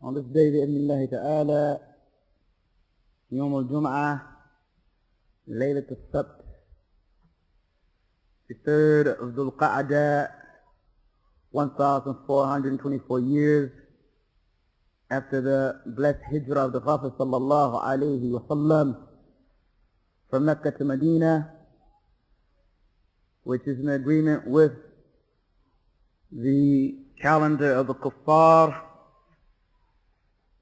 On this day, bi'idhnillahi ta'ala, Yawm al-Jama'ah, Laylat al-Sabt, the 3rd of Dhul Qa'dah, 1424 years after the blessed hijrah of the Prophet sallallahu alayhi wa sallam from Mecca to Medina, which is in agreement with the calendar of the Kuffar,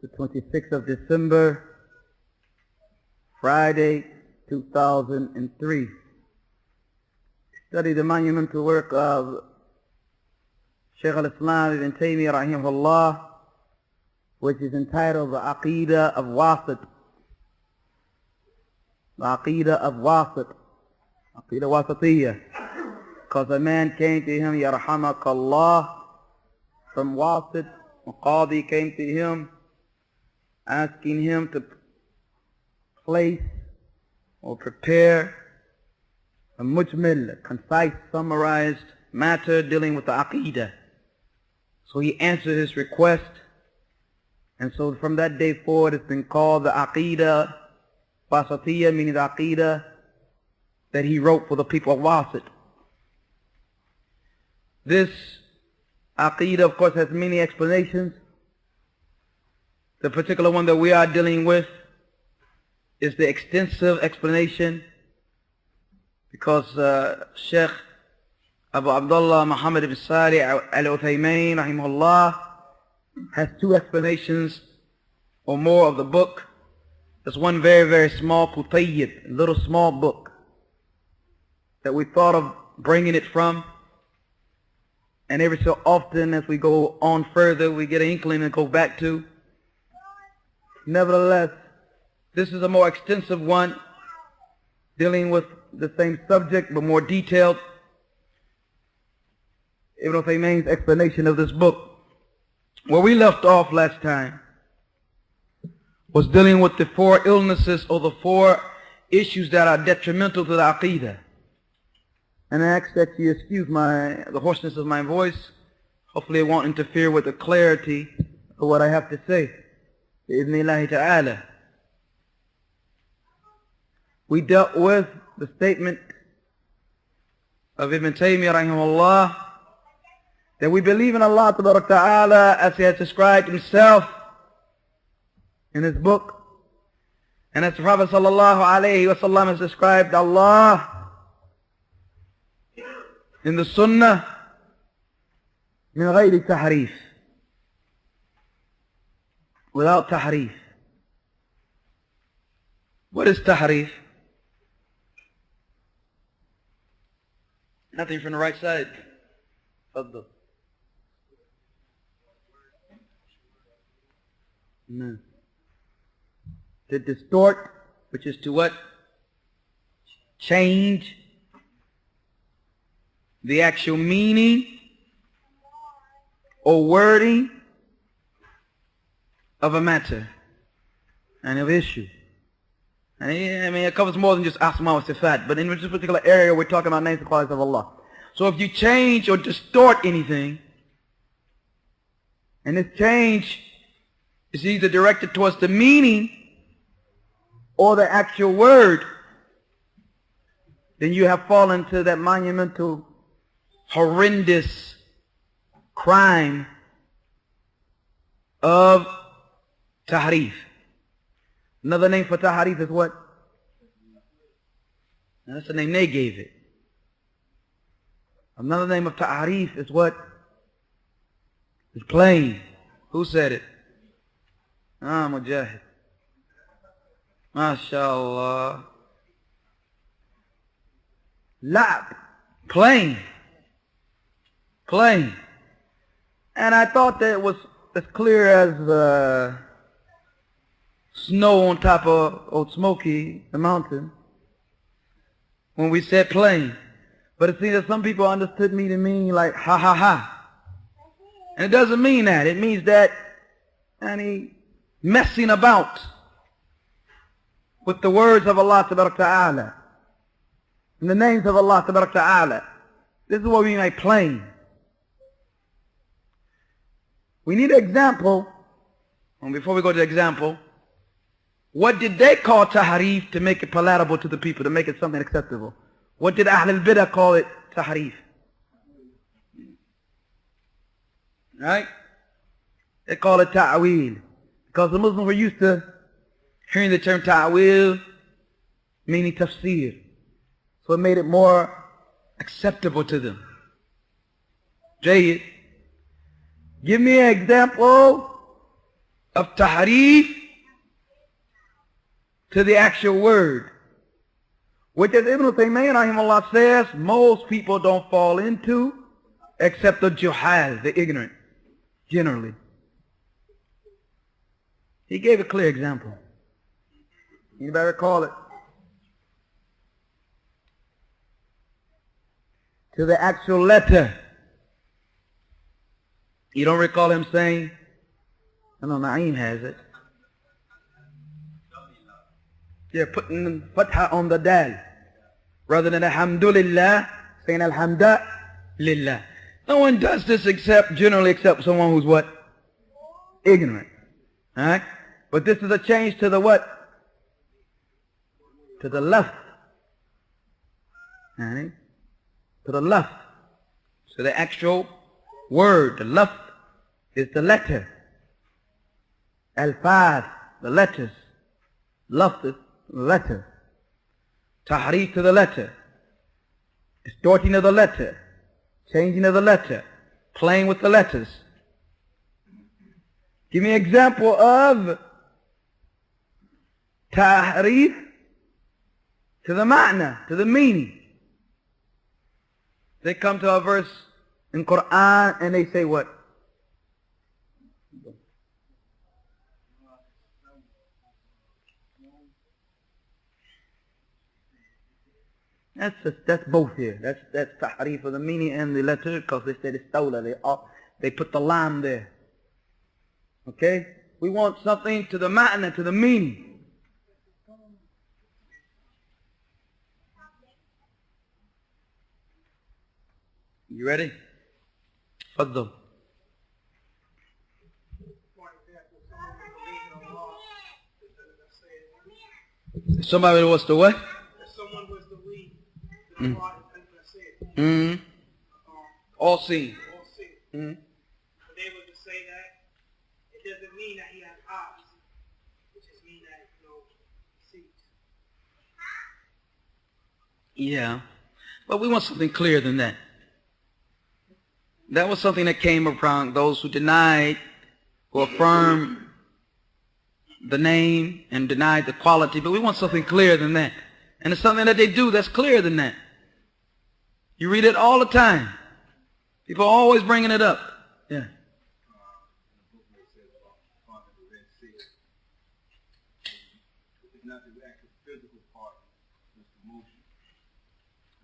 the 26th of December, Friday, 2003. Study the monumental work of Shaykh al-Islam ibn Taymiyyah rahimahullah, which is entitled the Aqidah al Wasitiyyah. Because a man came to him, Yarhamakallah, from Wasit, a Qadi came to him, asking him to place or prepare a mujmal, a concise, summarized matter dealing with the Aqidah. So he answered his request, and so from that day forward it's been called the Aqidah Wasitiyyah, meaning the Aqidah that he wrote for the people of Wasit. This Aqidah, of course, has many explanations. The particular one that we are dealing with is the extensive explanation, because Sheikh Abu Abdullah Muhammad ibn Salih al-Uthaymin rahimahullah has two explanations or more of the book. There's one very, very small Putayyib, little small book that we thought of bringing it from. And every so often as we go on further, we get an inkling and go back to. Nevertheless, this is a more extensive one, dealing with the same subject but more detailed. Ibn Uthaymeen's explanation of this book. Where we left off last time was dealing with the 4 illnesses or the 4 issues that are detrimental to the Aqidah. And I ask that you excuse the hoarseness of my voice. Hopefully it won't interfere with the clarity of what I have to say. Bi'idhnillahi ta'ala. We dealt with the statement of Ibn Taymiyyah rahimahullah that we believe in Allah ta'ala as He has described Himself in His book, and as the Prophet sallallahu alayhi wa sallam has described Allah in the Sunnah, min ghayri tahrif, without tahrif. What is tahrif? Nothing from the right side. Fadl. No. To distort, which is to what? Change the actual meaning or wording of a matter and of issue. And it covers more than just asma wa sifat, but in this particular area we're talking about names and qualities of Allah. So if you change or distort anything, and this change is either directed towards the meaning or the actual word, then you have fallen to that monumental, horrendous crime of tahrif. Another name for tahrif is what? Now, that's the name they gave it. Another name of tahrif is what? It's plain. Who said it? Mujahid. MashaAllah. Lab. Plain. Plain. And I thought that it was as clear as snow on top of Old Smoky, the mountain, when we said plain. But it seems that some people understood me to mean like ha ha ha. And it doesn't mean that. It means that messing about with the words of Allah ta'ala and the names of Allah ta'ala. This is what we mean by plain. We need an example And before we go to the example, what did they call tahrif to make it palatable to the people, to make it something acceptable? What did Ahl al-Bidah call it tahrif? Right? They call it ta'wil. Because the Muslims were used to hearing the term ta'wil, meaning tafsir. So it made it more acceptable to them. Jayyid. Give me an example of tahrif to the actual word, which as Ibn Taymiyyah rahimahullah says, most people don't fall into, except the juhal, the ignorant, generally. He gave a clear example. Anybody recall it? To the actual letter. You don't recall him saying, I know Naeem has it. Yeah, putting fatha on the dal. Rather than alhamdulillah, saying alhamdulillah. No one does this generally except someone who's what? Ignorant. Alright? But this is a change to the what? To the left. Alright? To the left. So the actual word, the left, is the letter. Al-Fad, the letters. Left is the letter. Tahrif to the letter. Distorting of the letter. Changing of the letter. Playing with the letters. Give me an example of tahrif to the ma'na, to the meaning. They come to a verse in Qur'an and they say what? That's both here. That's tahrif of the meaning and the letter, because they said istawla. They put the lam there. Okay? We want something to the ma'na, to the meaning. You ready? Faddal. Somebody was the what? Someone was the lead. All seen. But they would just say that it doesn't mean that he has eyes. It just means that he sees. Yeah. But we want something clearer than that. That was something that came upon those who denied or affirmed the name and denied the quality. But we want something clearer than that. And it's something that they do that's clearer than that. You read it all the time. People are always bringing it up. Yeah.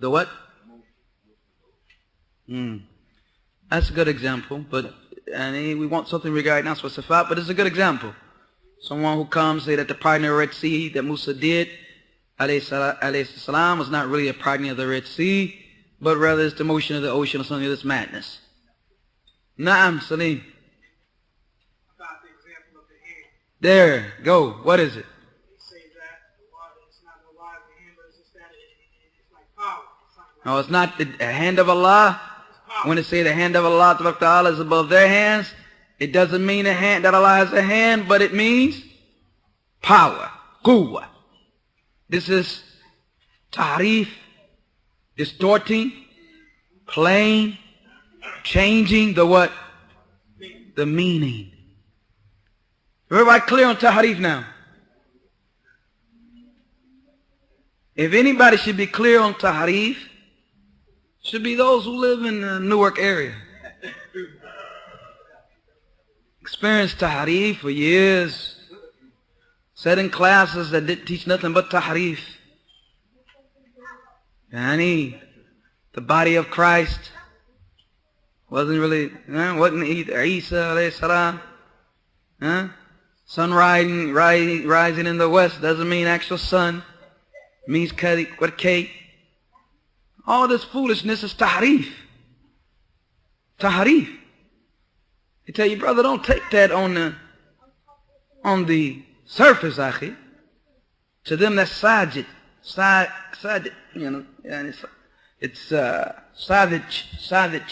The what? That's a good example, but we want something regarding us for Sifat, but it's a good example. Someone who comes say that the parting of the Red Sea that Musa did, alayhi salam, was not really a parting of the Red Sea, but rather it's the motion of the ocean or something of this madness. Naam, Salim. About the example of the hand. There, go. What is it? He says that it's not the live of the hand, but it's just that it's like power. No, it's not the hand of Allah. When they say the hand of Allah Ta'ala is above their hands, it doesn't mean a hand that Allah has a hand, but it means power, quwwah. This is tahrif, distorting, playing, changing the what? The meaning. Everybody clear on tahrif now? If anybody should be clear on tahrif, should be those who live in the Newark area. Experienced tahrif for years. Sat in classes that didn't teach nothing but tahrif. Yani, the body of Christ wasn't really, wasn't either Isa alayhi salam. Sun rising in the west doesn't mean actual sun. It means kate. All this foolishness is tahrif. Tahrif. You tell your brother, don't take that on the on the surface, akhi. To them that's sajid. Sajid, you know, and it's savage,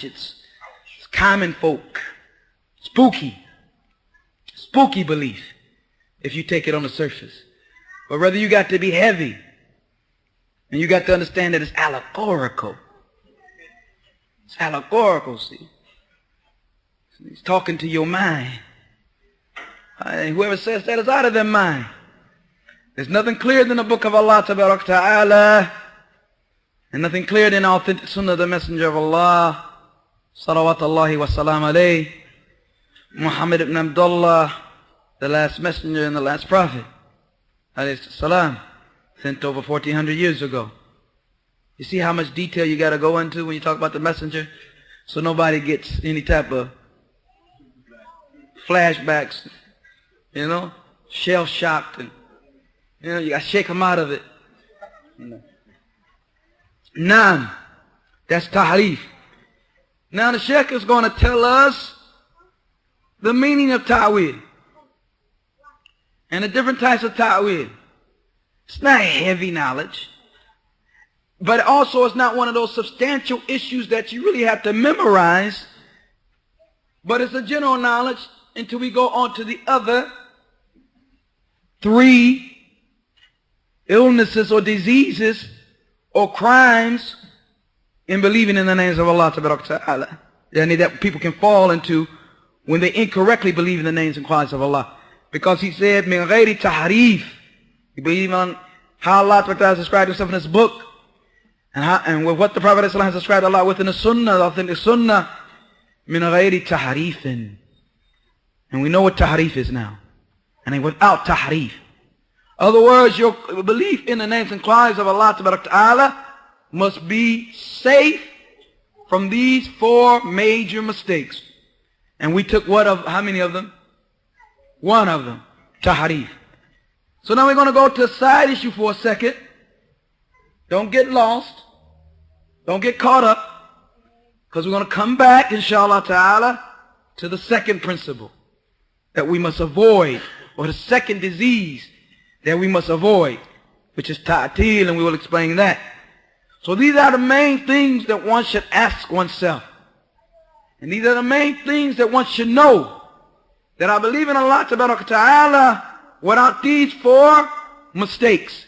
it's common folk. Spooky belief, if you take it on the surface. But rather you got to be heavy. And you got to understand that it's allegorical. It's allegorical, see. He's talking to your mind. And whoever says that is out of their mind. There's nothing clearer than the book of Allah Ta'ala. And nothing clearer than authentic sunnah of the Messenger of Allah. Salawatullahi wa salam alayhi. Muhammad ibn Abdullah, the last messenger and the last prophet. Alayhi salam. Sent over 1400 years ago. You see how much detail you got to go into when you talk about the messenger? So nobody gets any type of flashbacks, you know, shell-shocked, and you know, you got to shake them out of it. Naam, that's tahrif. Now the Sheikh is going to tell us the meaning of ta'wil and the different types of ta'wil. It's not heavy knowledge, but also it's not one of those substantial issues that you really have to memorize, but it's a general knowledge until we go on to the other 3 illnesses or diseases or crimes in believing in the names of Allah Ta'ala that people can fall into when they incorrectly believe in the names and qualities of Allah. Because he said, min ghayri tahrif. You believe on how Allah has described himself in his book, and with what the Prophet has described Allah within the Sunnah, the authentic Sunnah, min ghayri tahrifin. And we know what tahrif is now. And then without tahrif. Other words, your belief in the names and qualities of Allah Ta'ala must be safe from these 4 major mistakes. And we took how many of them? 1 of them. Tahrif. So now we're going to go to a side issue for a second. Don't get lost. Don't get caught up. Because we're going to come back, inshallah ta'ala, to the second principle that we must avoid, or the second disease that we must avoid, which is ta'til, and we will explain that. So these are the main things that one should ask oneself. And these are the main things that one should know. That I believe in Allah Ta'ala without these 4 mistakes,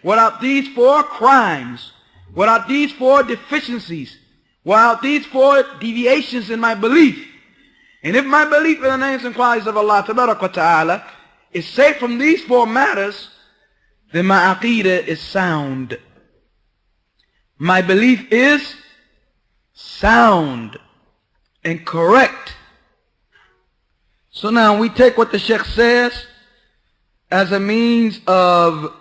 without these 4 crimes, without these 4 deficiencies, without these 4 deviations in my belief. And if my belief in the names and qualities of Allah Ta'ala is safe from these 4 matters, then my Aqidah is sound. My belief is sound and correct. So now we take what the Sheikh says as a means of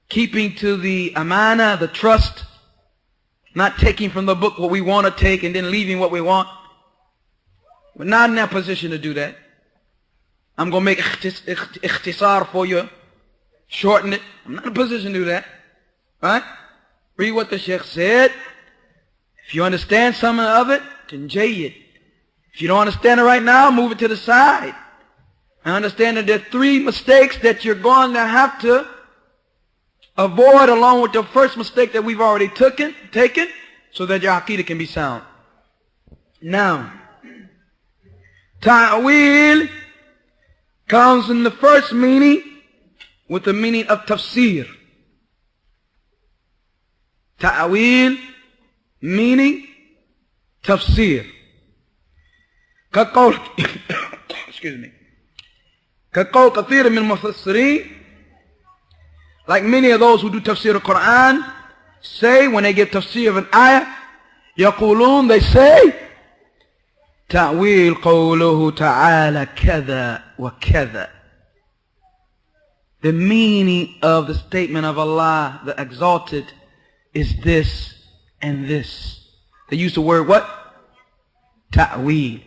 keeping to the amana, the trust, not taking from the book what we want to take and then leaving what we want. We're not in that position to do that. I'm going to make ikhtisar for you, shorten it. I'm not in a position to do that. Right? Read what the Sheikh said. If you understand some of it, then jayyid. If you don't understand it right now, move it to the side. And understand that there are 3 mistakes that you're going to have to avoid along with the first mistake that we've already taken, so that your Aqidah can be sound. Now, ta'wil comes in the first meaning with the meaning of tafsir. Ta'wil meaning tafsir. كقول كثير من المفسرين, like many of those who do tafsir of Qur'an say when they give tafsir of an ayah, يقولون, they say تأويل قوله تعالى كذا وكذا. The meaning of the statement of Allah, the exalted, is this and this. They use the word what? Ta'wil.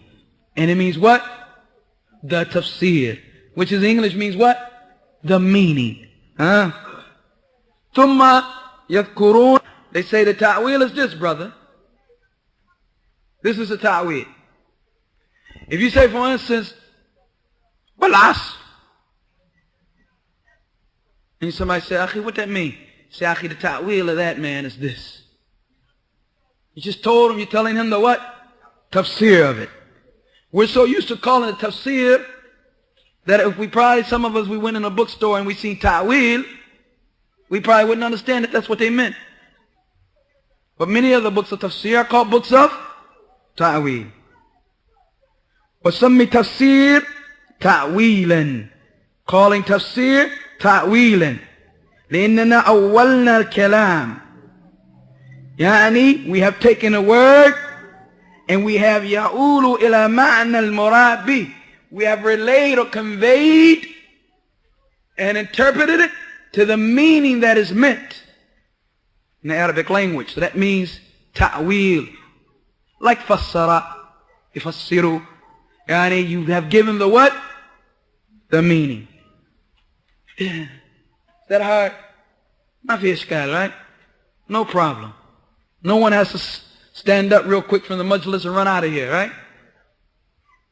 And it means what? The tafsir. Which in English means what? The meaning. ثم يذكرون. They say the ta'wil is this, brother. This is the ta'wil. If you say, for instance, wal asr, And somebody say, Akhi, what that mean? Say, Akhi, the ta'wil of that man is this. You just told him, you're telling him the what? Tafsir of it. We're so used to calling it tafsir that if we probably, some of us, we went in a bookstore and we seen ta'wil, we probably wouldn't understand that that's what they meant. But many of the books of tafsir are called books of ta'wil. وَسَمِّ تَفْسِير تَعْوِيلًا. Calling tafsir ta'wilan. لأننا أولنا الكلام. يعني we have taken a word and we have يَعُولُ إلى معنى المراد به. We have relayed or conveyed and interpreted it to the meaning that is meant in the Arabic language. So that means ta'wil. Like fassara, يفسروا. Yani you have given the what? The meaning. Yeah. Is that hard? Ma fi ishkal, right? No problem. No one has to stand up real quick from the majlis and run out of here, right?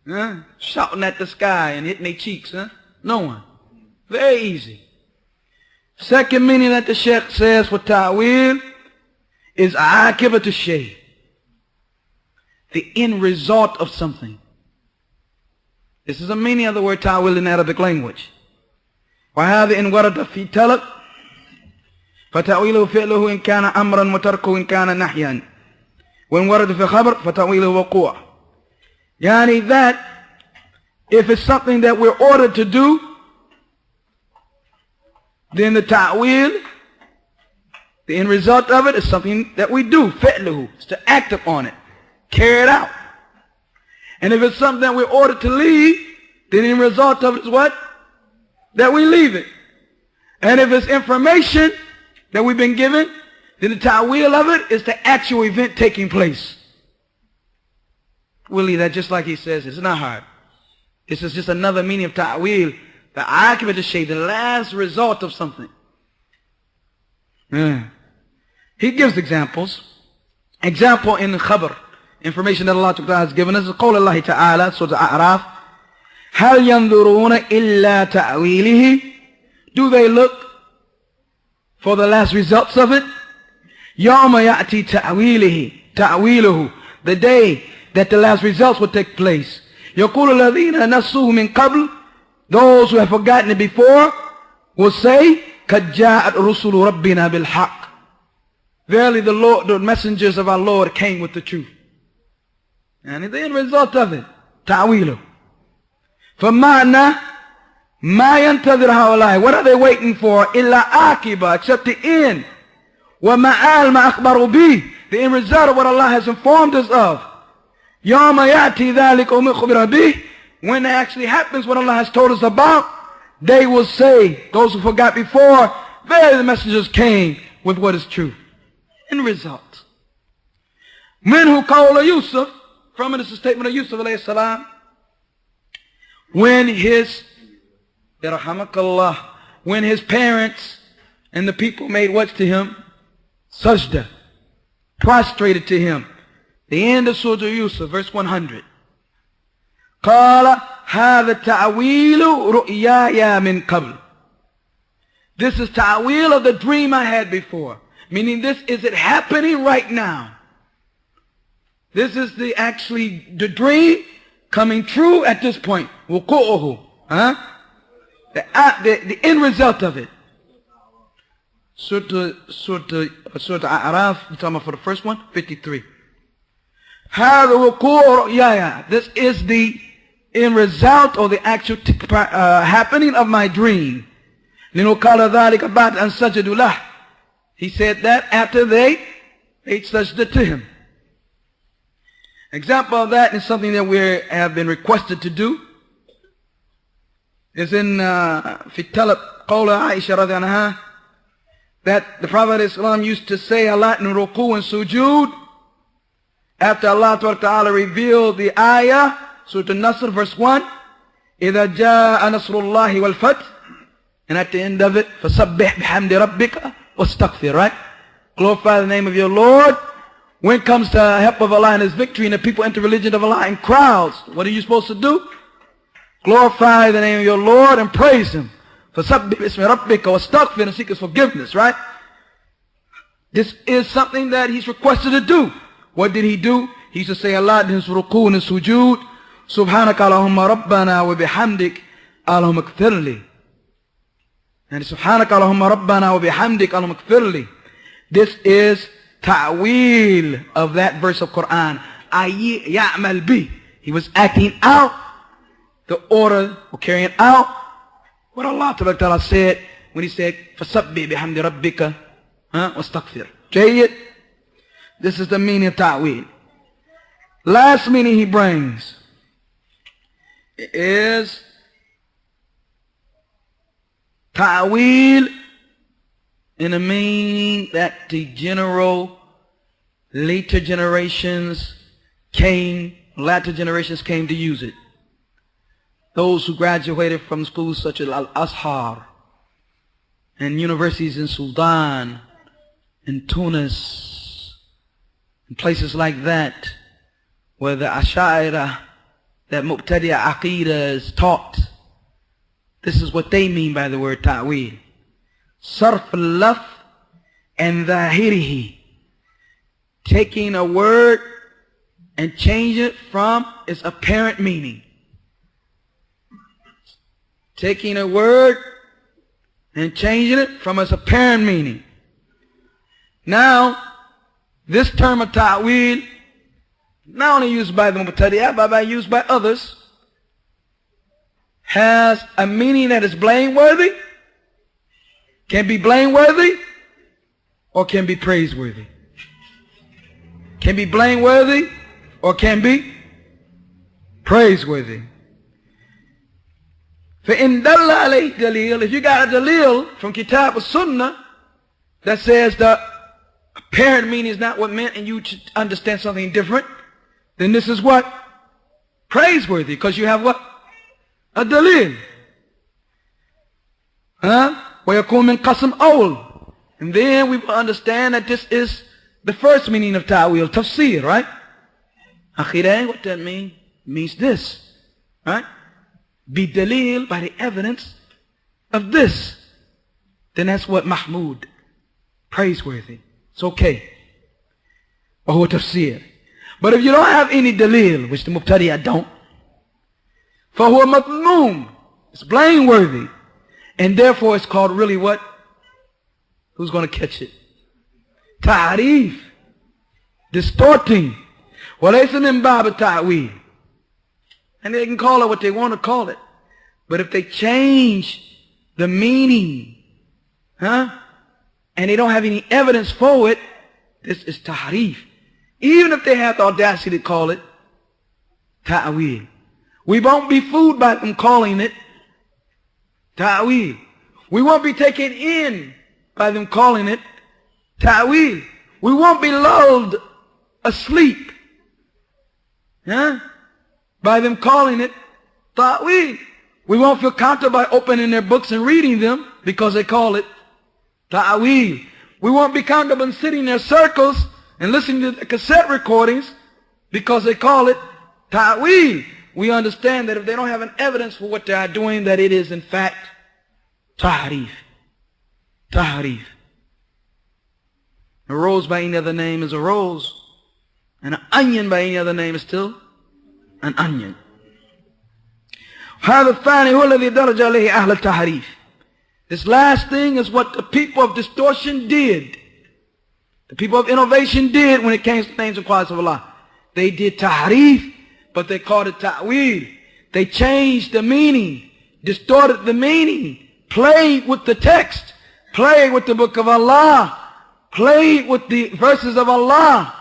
Huh? Shouting at the sky and hitting their cheeks, huh? No one. Very easy. Second meaning that the Sheikh says for ta'wil is aqidah al-shay, the end result of something. This is a meaning of the word ta'wil in Arabic language. وهذا إن ورد في طلب فتأويله فعله إن كان أمرا وتركه إن كان نحيا وإن ورد في خبر فتأويله وقوع. Yani that if it's something that we're ordered to do, then the ta'wil, the end result of it is something that we do, فعله, is to act upon it, carry it out. And if it's something that we're ordered to leave, then the end result of it is what? That we leave it. And if it's information that we've been given, then the ta'wil of it is the actual event taking place. We'll leave that just like he says. It's not hard. This is just another meaning of ta'wil. The aqidah al-shay, the last result of something. Yeah. He gives examples. Example in khabar, information that Allah Ta'ala has given us. قول الله تعالى, Surah Al-A'raf. هل ينظرون إلا تأويله. Do they look for the last results of it? يوم يأتي تأويله. The day that the last results will take place. يقول الذين نسوه من قبل. Those who have forgotten it before will say, قد جاءت رسل ربنا بالحق. Verily the messengers of our Lord came with the truth. And the end result of it, ta'wilu. فَمَعْنَا مَا يَنْتَظِرْ هَؤُلَاءِ. What are they waiting for? إِلَّا عَاقِبَةً, except the end. وَمَعَالْ مَا أَخْبَرُوا بِهِ. The end result of what Allah has informed us of. يَوْمَ يَأْتِي ذَلِكَ وَمُخْبِرَ بِهِ. When it actually happens, what Allah has told us about, they will say, those who forgot before, verily the messengers came with what is true. End result. Minhu qawla Yusuf. From it is the statement of Yusuf alayhi salam. When his parents and the people made what to him? Sajda. Prostrated to him. The end of Surah Yusuf, verse 100. قال هذا تعويل رؤياي من قبل. This is ta'wil of the dream I had before. Meaning this, is it happening right now? This is the dream coming true at this point. وقوعه. Huh? The end result of it. Surah Al-A'raf, you're talking about for the first one? 53. هذا وقوع رؤياي. This is the end result or the actual happening of my dream. لأنه قال ذلك بعد أن سجدوا له. He said that after they ate sajda to him. Example of that is something that we have been requested to do. Is in في الطلب قول عائشة رضي عنها, that the Prophet ﷺ used to say a lot in ruku and sujood after Allah Ta'ala revealed the ayah, Surah An-Nasr, verse 1, إِذَا جَاءَ نَصْرُ اللَّهِ وَالْفَتْحِ, and at the end of it, فَسَبِّحْ بِحَمْدِ رَبِّكَ وَاسْتَغْفِرْ, right? Glorify the name of your Lord. When it comes to help of Allah and His victory and the people enter religion of Allah in crowds, what are you supposed to do? Glorify the name of your Lord and praise Him. فَسَبِّحْ بِاسْمِ رَبِّكَ وَاسْتَغْفِرْ, and seek His forgiveness, right? This is something that he's requested to do. What did he do? He used to say a lot in his ruku' and his sujood, Subhanaka Allahumma Rabbana wa bihamdik Allahumma kfirli. And Subhanaka Allahumma Rabbana wa bihamdik Allahumma kfirli. This is ta'wil of that verse of Qur'an. Ya'mal bi. He was acting out the order, or carrying out what Allah Ta'ala said when He said, فَسَبِّحْ بِحَمْدِ رَبِّكَ وَاسْتَغْفِرْ. Jayyid. This is the meaning of ta'wil. Last meaning he brings is ta'wil in the meaning that the later generations came to use it. Those who graduated from schools such as Al-Azhar and universities in Sudan, in Tunis, in places like that, where the Ash'ira, that Muqtadiya Aqidah is taught. This is what they mean by the word ta'wil. Sarf al-laf and dhahirihi. Taking a word and changing it from its apparent meaning. Taking a word and changing it from its apparent meaning. Now, this term of ta'wil, not only used by the Muqtadi'ah, but used by others, has a meaning that is blameworthy, can be blameworthy, or can be praiseworthy. Can be blameworthy, or can be praiseworthy. فَإِن دَلَّ عَلَيْهِ دَلِيلٌ, if you got a dalil from Kitab al-Sunnah that says the apparent meaning is not what meant and you should understand something different, then this is what? Praiseworthy, because you have what? A dalil. وَيَكُونْ مِنْ قَسْمٍ أَوْلٍ. And then we will understand that this is the first meaning of ta'wil, tafsir, right? Aqidah, what that mean? It means this, right? Be dalil by the evidence of this. Then that's what mahmud, praiseworthy. It's okay. وَهُوَ tafsir. But if you don't have any dalil, which the Muqtadi'ah don't, فَهُوَ مَذْمُوم, it's blameworthy. And therefore it's called really what? Who's going to catch it? Ta'rif, distorting. وَلَيْسَ مِنْ بَابِ التَّعْوِيلِ. And they can call it what they want to call it. But if they change the meaning, and they don't have any evidence for it, this is tahrif. Even if they have the audacity to call it ta'wil. We won't be fooled by them calling it ta'wil. We won't be taken in by them calling it ta'wil. We won't be lulled asleep by them calling it ta'wil. We won't feel comfortable by opening their books and reading them because they call it ta'wil. We won't be comfortable in sitting in their circles and listening to the cassette recordings because they call it ta'wil. We understand that if they don't have an evidence for what they are doing, that it is in fact tahrif. Tahrif. A rose by any other name is a rose, and an onion by any other name is still an onion. هذا الثاني هو الذي درج عليه أهل التحريف. This last thing is what the people of distortion did. The people of innovation did when it came to names and qualities of Allah. They did tahrif, but they called it ta'wil. They changed the meaning, distorted the meaning, played with the text, played with the book of Allah, played with the verses of Allah,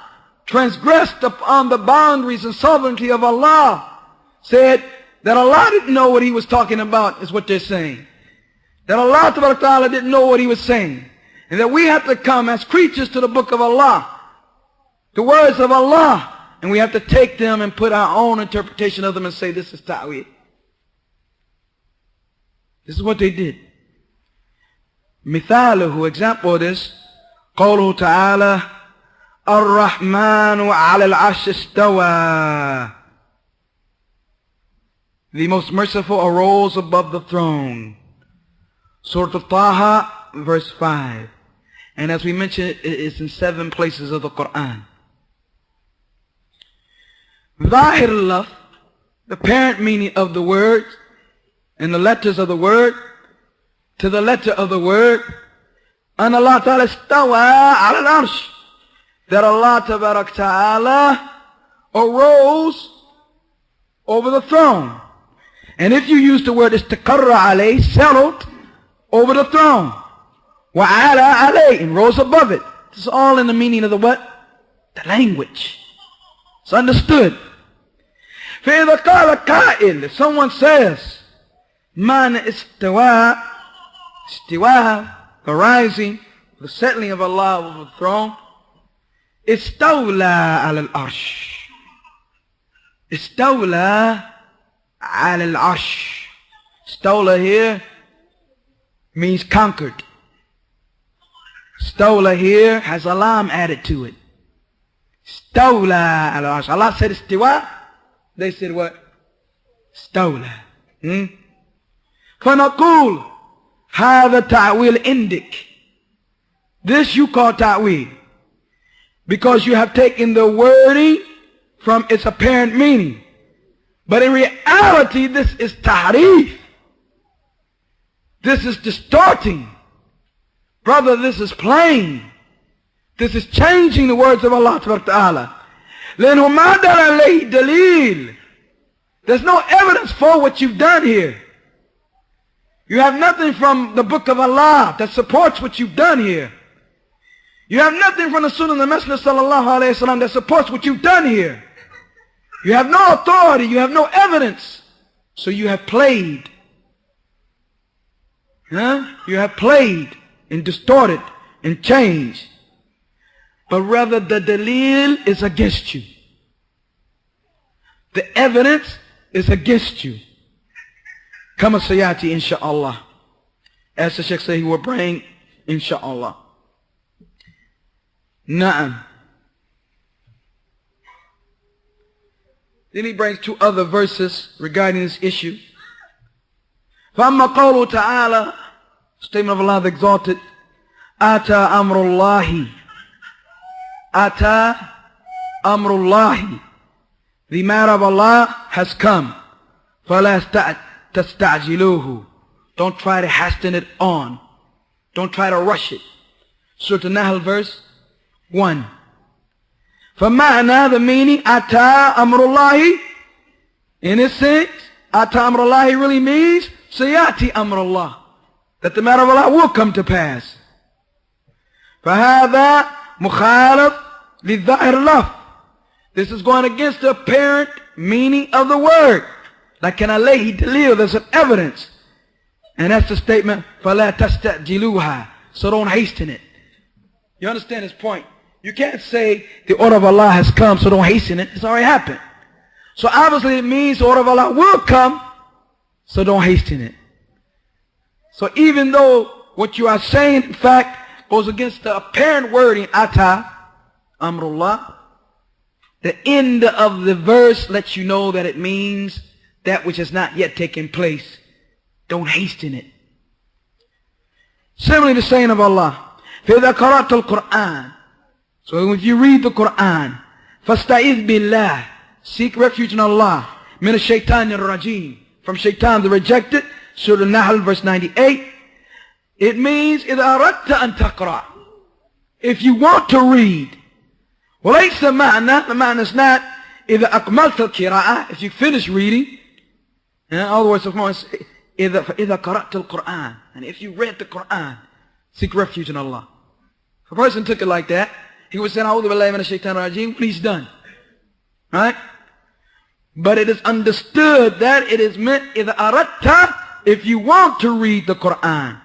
transgressed upon the boundaries and sovereignty of Allah, said that Allah didn't know what He was talking about, is what they're saying. That Allah Ta'ala didn't know what He was saying. And that we have to come as creatures to the book of Allah, the words of Allah, and we have to take them and put our own interpretation of them and say this is ta'wil. This is what they did. Mithaluhu, example of this, قوله تعالى الرحمن على العرش استوى. The most merciful arose above the throne. Surah Al-Taha, verse 5. And as we mentioned, it is in 7 places of the Qur'an. Zahir al-lafz, the apparent meaning of the words and the letters of the word to the letter of the word, and Allah Ta'ala istawa ala al-arsh, that Allah Ta'ala arose over the throne. And if you use the word istaqarra alayh, settled over the throne, wa ala alayh, and rose above it. This is all in the meaning of the what? The language. It's understood. فإذا قال قائل, if someone says, man istawa, the rising, the settling of Allah over the throne, istawla ala al-arsh. Istawla ala al-arsh. Istawla here means conquered. Istawla here has a lam added to it. Istawla ala al-arsh. Allah said istiwa. They said what? Istawla. فنقول هذا تعويل عندك. This you call ta'wil, because you have taken the wording from its apparent meaning. But in reality, this is tahrif. This is distorting. Brother, this is plain. This is changing the words of Allah Ta'ala. لأنه ما دل عليه دليل. There's no evidence for what you've done here. You have nothing from the book of Allah that supports what you've done here. You have nothing from the Sunnah of the Messenger sallallahu alayhi wasallam that supports what you've done here. You have no authority. You have no evidence. So you have played. You have played and distorted and changed. But rather the dalil is against you. The evidence is against you. Kama sayati insha'Allah. As the Sheikh said, he will bring insha'Allah. Na'am. Then he brings 2 other verses regarding this issue. فَأَمَّا قَوْلُهُ تَعَالَى, statement of Allah the exalted, أَتَى أَمْرُ اللَّهِ, أَتَى أَمْرُ اللَّهِ, the matter of Allah has come. فَلَا تَسْتَعْجِلُوهُ, don't try to hasten it on. Don't try to rush it. Surah An-Nahl verse 1. فَمَعْنَا, the meaning, أَتَى أَمْرُ اللَّهِ, in its sense, أَتَى أَمْرُ اللَّهِ really means سَيَأْتِي أَمْرُ اللَّهِ, that the matter of Allah will come to pass. فَهَذَا مُخَالَفٌ لِلظَّاهِرِ اللَّفْظِ, this is going against the apparent meaning of the word. Like in alayhi dalil, there's an evidence. And that's the statement, فَلَا تَسْتَعْجِلُوهَا, so don't hasten it. You understand his point? You can't say the order of Allah has come, so don't hasten it. It's already happened. So obviously it means the order of Allah will come, so don't hasten it. So even though what you are saying, in fact, goes against the apparent wording, ata, amrullah, the end of the verse lets you know that it means that which has not yet taken place. Don't hasten it. Similarly, the saying of Allah, فَإِذَا قَرَأْتَ الْقُرْآنِ, so if you read the Qur'an, فَاسْتَعِذْ بِاللَّهِ, seek refuge in Allah, مِنَ الشَّيْطَانِ الرَّجِيمِ, from shaitan the rejected, Surah An-Nahl verse 98, it means إِذَا أَرَدْتَ أَن تَقْرَأ, if you want to read. وَلَيْسَ مَعْنَى, the ma'na is not إِذَا أَقْمَلْتَ الْقِرَاءَ, if you finish reading. In other words, of course, إِذَا قَرَأْتَ الْقُرْآنِ, and if you read the Qur'an, seek refuge in Allah. If a person took it like that, he would say, أعوذ بالله من الشيطان الرجيم, when he's done. Right? But it is understood that it is meant, إِذَا أَرَدْتَ, if you want to read the Qur'an.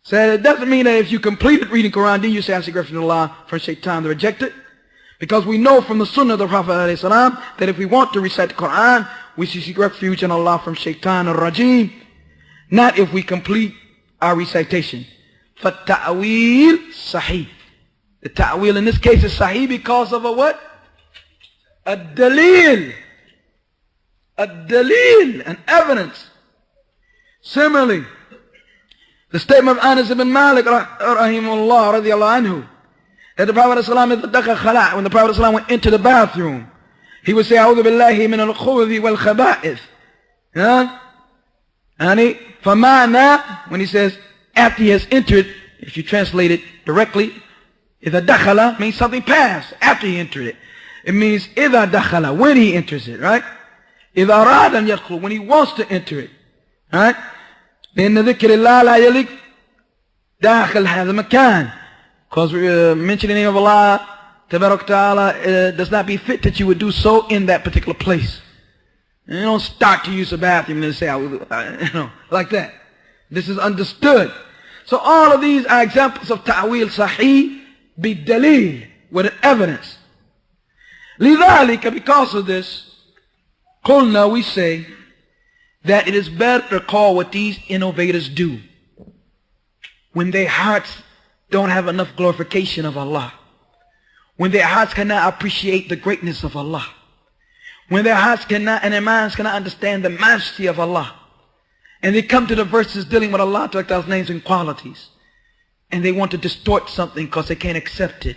So it doesn't mean that if you completed reading Qur'an, then you say, I seek refuge in Allah from shaitan the rejected. Because we know from the Sunnah of the Prophet ﷺ that if we want to recite the Qur'an, we should seek refuge in Allah from shaitan al-rajim. Not if we complete our recitation. فَالتَّعْوِيل sahih. The ta'wil in this case is sahih because of a what? A dalil. A dalil, an evidence. Similarly, the statement of Anas ibn Malik rahimahullah radiallahu anhu, that the Prophet ﷺ, when the Prophet ﷺ went into the bathroom, he would say, "A'udhu billahi min al-khubuthi wal khaba'ith." And when he says, after he has entered, if you translate it directly, إِذَا دَخَلَ means something past, after he entered it. It means إِذَا دَخَلَ, when he enters it, right? إِذَا أَرَادَ أَن يَدْخُلُ, when he wants to enter it, right? لأن ذكر الله لا يليق داخل هذا المكان. Because mentioning the name of Allah Tabarak Ta'ala does not be fit that you would do so in that particular place. And you don't start to use the bathroom and say, like that. This is understood. So all of these are examples of ta'wil sahih bid-dalil, with an evidence. لذلك, because of this, قلنا, we say that it is better to call what these innovators do when their hearts don't have enough glorification of Allah, when their hearts cannot appreciate the greatness of Allah, when their hearts cannot and their minds cannot understand the majesty of Allah, and they come to the verses dealing with Allah's names and qualities, and they want to distort something because they can't accept it.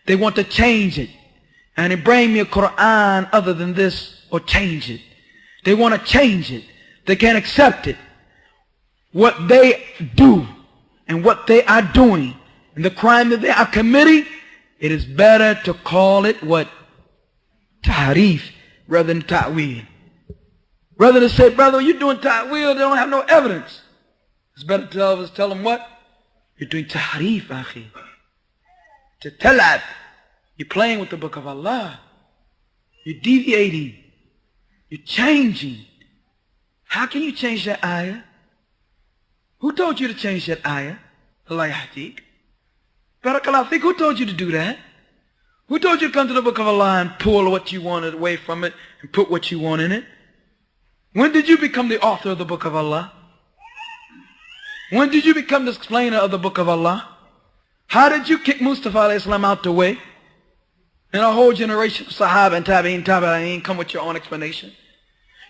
They want to change it, and they bring me a Qur'an other than this, or change it. They want to change it. They can't accept it. What they do and what they are doing and the crime that they are committing, it is better to call it what? Tahrif rather than ta'wil. Rather than say, brother, you're doing ta'wil, they don't have no evidence. It's better to tell them what? You're doing tahrif, akhi. To talab. You're playing with the book of Allah. You're deviating. You're changing. How can you change that ayah? Who told you to change that ayah? Allah yahdik. Barakallah fiqh, who told you to do that? Who told you to come to the book of Allah and pull what you wanted away from it and put what you want in it? When did you become the author of the book of Allah? When did you become the explainer of the book of Allah? How did you kick Mustafa alayhi salam out the way? And a whole generation of Sahaba and Tabi'een come with your own explanation.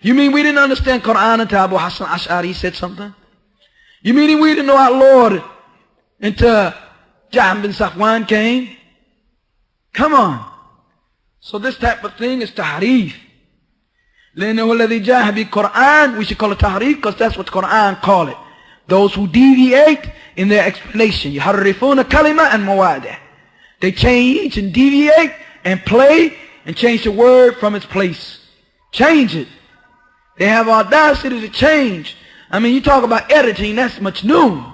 You mean we didn't understand Qur'an until Abu Hassan Ash'ari said something? You mean we didn't know our Lord until Jahm bin Safwan came? Come on. So this type of thing is tahrif. لأنه الذي جاء بالقرآن, we should call it tahrif because that's what Qur'an call it. Those who deviate in their explanation. يحرفون كلمة and مواضع. They change and deviate and play and change the word from its place. Change it. They have audacity to change. I mean, you talk about editing, that's much new.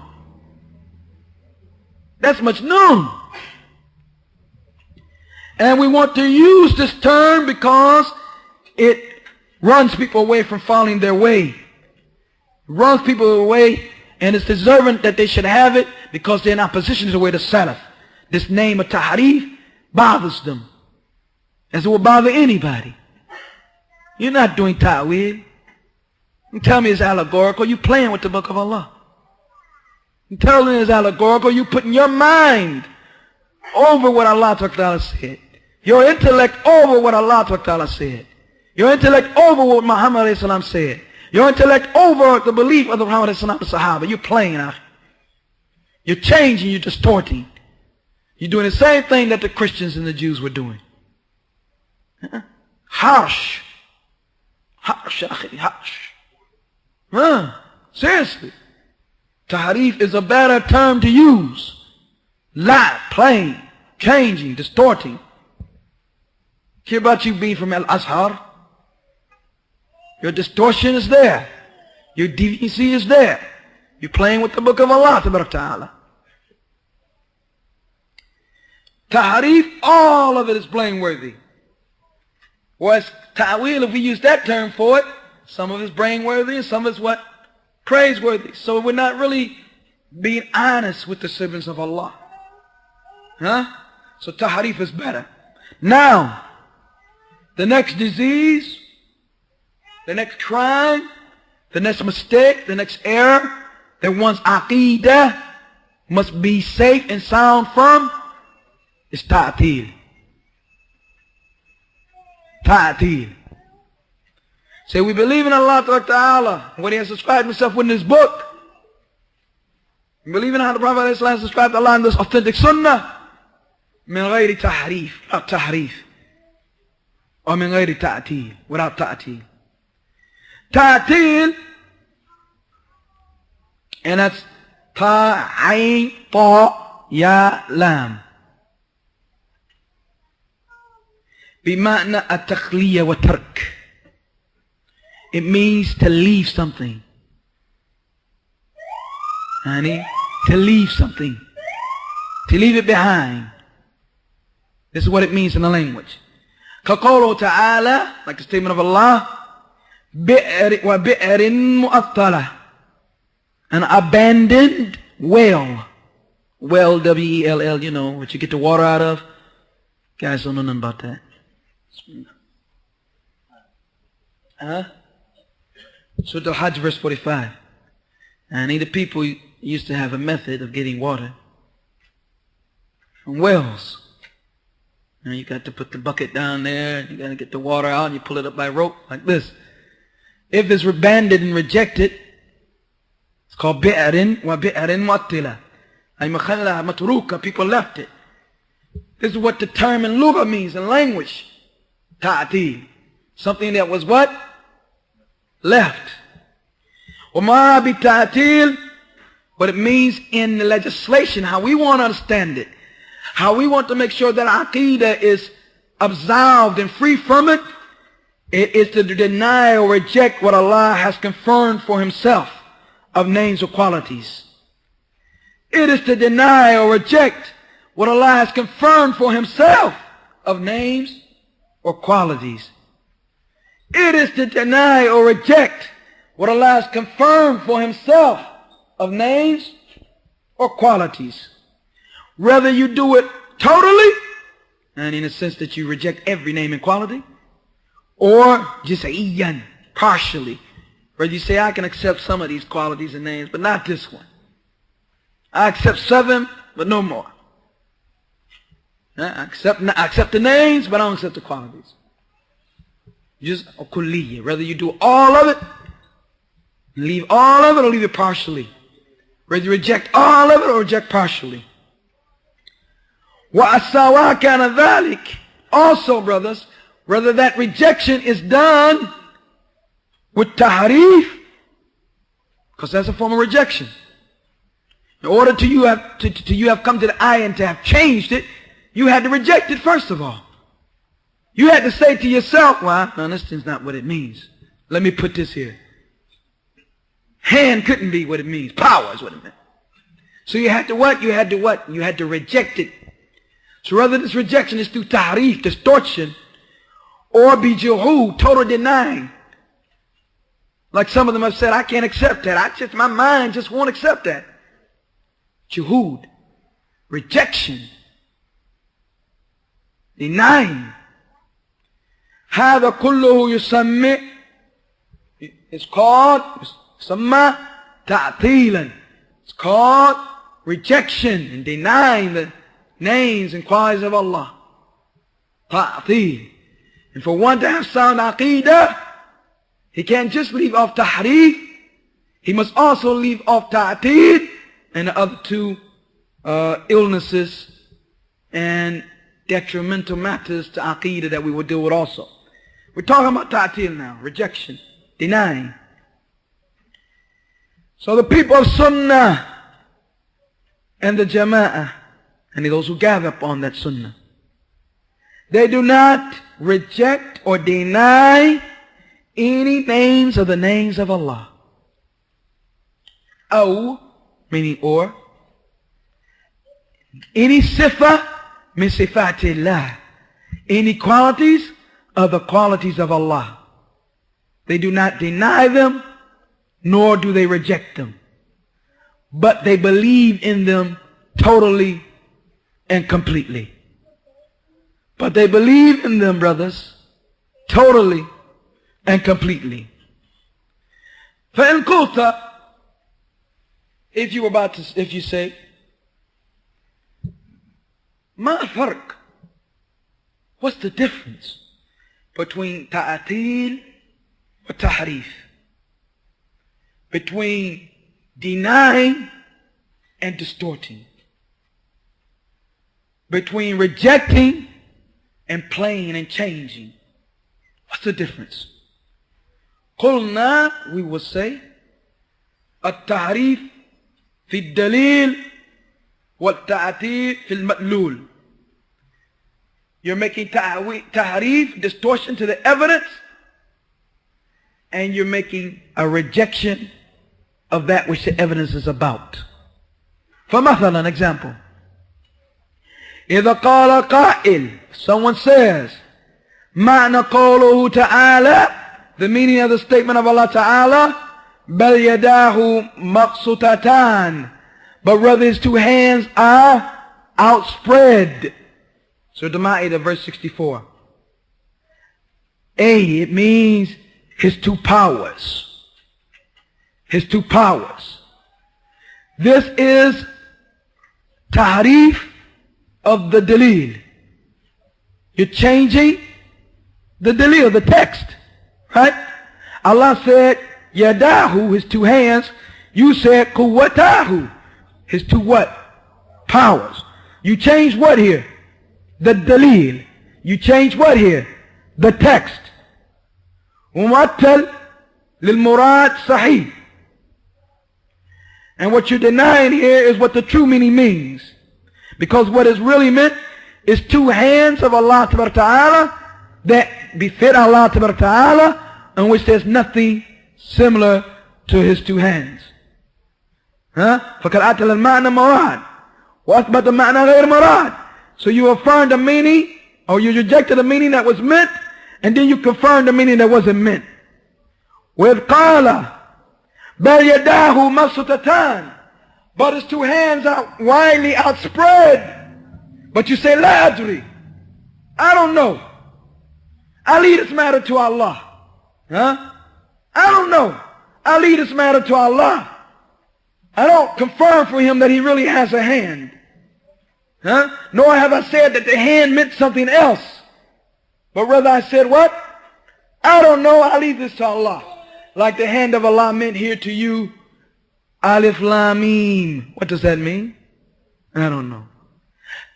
That's much new. And we want to use this term because it runs people away from following their way. It runs people away, and it's deserving that they should have it because they're in opposition to the way to Salaf. This name of tahrif bothers them, as it will bother anybody. You're not doing ta'wil. You tell me it's allegorical, you playing with the book of Allah. You tell me it's allegorical, you putting your mind over what Allah Ta'ala said. Your intellect over what Allah Ta'ala said. Your intellect over what Muhammad said. Your intellect over the belief of the Muhammad Sahaba. You're playing out. You're changing, you're distorting. You're doing the same thing that the Christians and the Jews were doing. Harsh. Harsh, akhi, harsh. Seriously. Tahrif is a better term to use. Lie, playing, changing, distorting. Hear about you being from Al-Azhar. Your distortion is there. Your deviancy is there. You're playing with the book of Allah Ta'ala. Tahrif, all of it is blameworthy. Whereas ta'wil, if we use that term for it, some of it's blameworthy and some of it's what? Praiseworthy. So we're not really being honest with the servants of Allah. So tahrif is better. Now, the next disease, the next crime, the next mistake, the next error that one's aqidah must be safe and sound from is ta'til. Ta'til. Say, we believe in Allah Ta'ala, what He has described Himself in His book. We believe in how the Prophet has described Allah in this authentic Sunnah. من غير تحريف, without تحريف. Or من غير تعتيل, without تعتيل. تعتيل, and that's ta, ayn, ta, ya, lam. بمعنى التخلية والترك. It means to leave something. Honey, to leave something. To leave it behind. This is what it means in the language. كقوله تعالى, like the statement of Allah, بئر وبئر مؤطلة, an abandoned well. Well, W-E-L-L, you know, what you get the water out of. Guys don't know nothing about that. Huh? Surah Al-Hajj verse 45. And the people used to have a method of getting water from wells. And you got to put the bucket down there, and you got to get the water out, and you pull it up by rope like this. If it's abandoned and rejected, it's called bi'arin wa bi'arin mu'attila. Ay makhallaha matruka, people left it. This is what the term in lugha means, in language. Ta'til. Something that was what? Left. Umara bi ta'til, what it means in the legislation, how we want to understand it. How we want to make sure that Aqidah is absolved and free from it. It is to deny or reject what Allah has confirmed for Himself of names or qualities. It is to deny or reject what Allah has confirmed for Himself of names or qualities. It is to deny or reject what Allah has confirmed for Himself of names or qualities. Whether you do it totally, and in a sense that you reject every name and quality, or juz'iyyan, partially. Whether you say, I can accept some of these qualities and names, but not this one. I accept 7, but no more. I accept the names, but I don't accept the qualities. Just a kulliyya. Whether you do all of it, leave all of it, or leave it partially. Whether you reject all of it or reject partially. وَأَسَّوَا كَانَ ذَلِكَ. Also, brothers, whether that rejection is done with tahrif, because that's a form of rejection. In order to you have come to the ayah and to have changed it, you had to reject it first of all. You had to say to yourself, well, no, this is not what it means. Let me put this here. Hand couldn't be what it means. Power is what it meant. So you had to what? You had to what? You had to reject it. So whether this rejection is through tahrif, distortion, or be juhud, total denying. Like some of them have said, I can't accept that. My mind just won't accept that. Juhud, rejection, denying. هذا كله يسمى, it's called يسمى تعطيلا. It's called rejection and denying the names and qualities of Allah. Ta'til. And for one to have sound aqidah, he can't just leave off tahrif, he must also leave off ta'til and the other two illnesses and detrimental matters to aqidah that we will deal with also. We're talking about ta'til now, rejection, denying. So the people of Sunnah and the Jama'ah, and those who gather upon that Sunnah, they do not reject or deny any names of the names of Allah. Aw, meaning or. Any sifa, min sifatillah. Any qualities of the qualities of Allah. They do not deny them, nor do they reject them. But they believe in them totally and completely. But they believe in them, brothers, totally and completely. فَإِنْ قُلْتَ, if you say, مَا الْفَرْقُ, what's the difference between ta'atil tahrif, between denying and distorting, between rejecting and playing and changing. What's the difference? قلنا, we will say, التحريف في الدليل والتعطيل في المدلول. You're making tahrif, distortion to the evidence, and you're making a rejection of that which the evidence is about. فمثلا, an example. إذا قال قائل, someone says, معنى قوله تعالى, the meaning of the statement of Allah Ta'ala, بل يداه مقصوتتان, but rather his two hands are outspread. So the Ma'idah, verse 64. A, it means his two powers. His two powers. This is tahrif of the dalil. You're changing the dalil, the text. Right? Allah said, Yadahu, his two hands. You said, Quwwatahu, his two what? Powers. You changed what here? The dalil. You change what here? The text. Mu'attal lil murad sahih. And what you're denying here is what the true meaning means. Because what is really meant is two hands of Allah Ta'ala that befit Allah Ta'ala, in which there's nothing similar to his two hands. فَكَالْعَتَلَ الْمَعْنَى مَرَادٍ وَأَثْبَتَ الْمَعْنَى غَيْرِ مَرَادٍ. So you affirmed the meaning, or you rejected the meaning that was meant, and then you confirmed the meaning that wasn't meant. وَإِذْ قَالَ بَلْ يَدَاهُ مَبْسُوطَتَانِ, but his two hands are widely outspread. But you say, لَا أَدْرِي, I don't know. I leave this matter to Allah. I don't know. I leave this matter to Allah. I don't confirm for him that he really has a hand. Nor have I said that the hand meant something else. But rather I said what? I don't know. I leave this to Allah. Like the hand of Allah meant here to you, Alif Lam Mim. What does that mean? I don't know.